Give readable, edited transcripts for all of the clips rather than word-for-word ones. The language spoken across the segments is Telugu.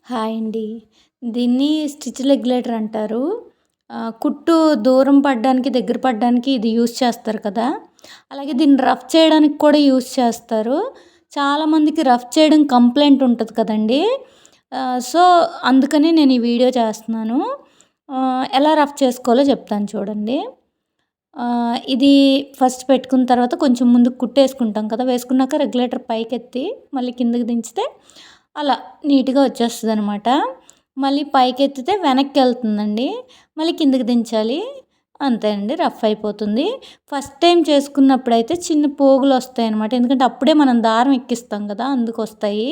హాయ్ అండి. దీన్ని స్టిచ్ రెగ్యులేటర్ అంటారు. కుట్టు దూరం పడడానికి, దగ్గర పడడానికి ఇది యూజ్ చేస్తారు కదా! అలాగే దీన్ని రఫ్ చేయడానికి కూడా యూజ్ చేస్తారు. చాలామందికి రఫ్ చేయడం కంప్లెయింట్ ఉంటది కదండీ! సో, అందుకని నేను ఈ వీడియో చేస్తున్నాను. ఎలా రఫ్ చేసుకోవాలో చెప్తాను చూడండి. ఇది ఫస్ట్ పెట్టుకున్న తర్వాత కొంచెం ముందుకు కుట్టేసుకుంటాం కదా! వేసుకున్నాక రెగ్యులేటర్ పైకెత్తి మళ్ళీ కిందకి దించితే అలా నీట్‌గా వచ్చేస్తదనమాట. మళ్ళీ పైకెత్తితే వెనక్కెళ్తుందండి. మళ్ళీ కిందకి దించాలి. అంతే అండి, రఫ్ అయిపోతుంది. ఫస్ట్ టైం చేసుకున్నప్పుడైతే చిన్న పోగులొస్తాయనమాట. ఎందుకంటే అప్పుడే మనం దారం ఎక్కిస్తాం కదా! అందుకొస్తాయి.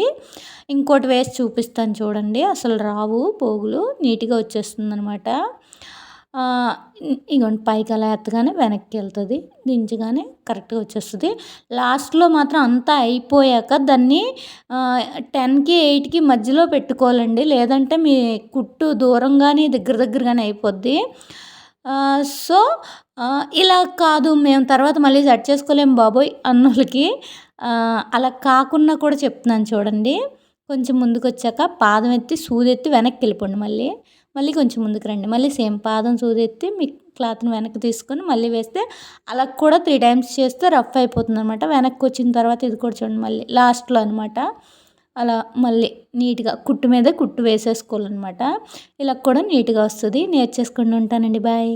ఇంకోటి వేసి చూపిస్తాను చూడండి. అసలు రావు పోగులు. నీట్‌గా వచ్చేస్తుందనమాట. ఇగోండి పైకి అలా ఎత్తగానే వెనక్కి వెళ్తుంది, దించగానే కరెక్ట్గా వచ్చేస్తుంది. లాస్ట్లో మాత్రం అంతా అయిపోయాక దాన్ని 10కి 8కి మధ్యలో పెట్టుకోవాలండి. లేదంటే మీ కుట్టు దూరంగానే దగ్గర దగ్గరగానే అయిపోద్ది. సో, ఇలా కాదు మేము తర్వాత మళ్ళీ సెట్ చేసుకోలేము బాబోయ్ అన్నోళ్ళకి అలా కాకుండా కూడా చెప్తున్నాను చూడండి. కొంచెం ముందుకొచ్చాక పాదం ఎత్తి సూదెత్తి వెనక్కి వెళ్ళిపోండి. మళ్ళీ మళ్ళీ కొంచెం ముందుకు రండి. మళ్ళీ సేమ్ పాదం సూదెత్తి మీ క్లాత్‌ని వెనక్కి తీసుకొని మళ్ళీ వేస్తే అలా కూడా 3 టైమ్స్ చేస్తే రఫ్ అయిపోతుందనమాట. వెనక్కి వచ్చిన తర్వాత ఇది కూడా చూడండి మళ్ళీ లాస్ట్‌లో అనమాట. అలా మళ్ళీ నీట్‌గా కుట్టు మీద కుట్టు వేసేసుకోవాలనమాట. ఇలా కూడా నీట్‌గా వస్తది. నేర్చేసుకోండి. ఉంటానండి. బాయ్.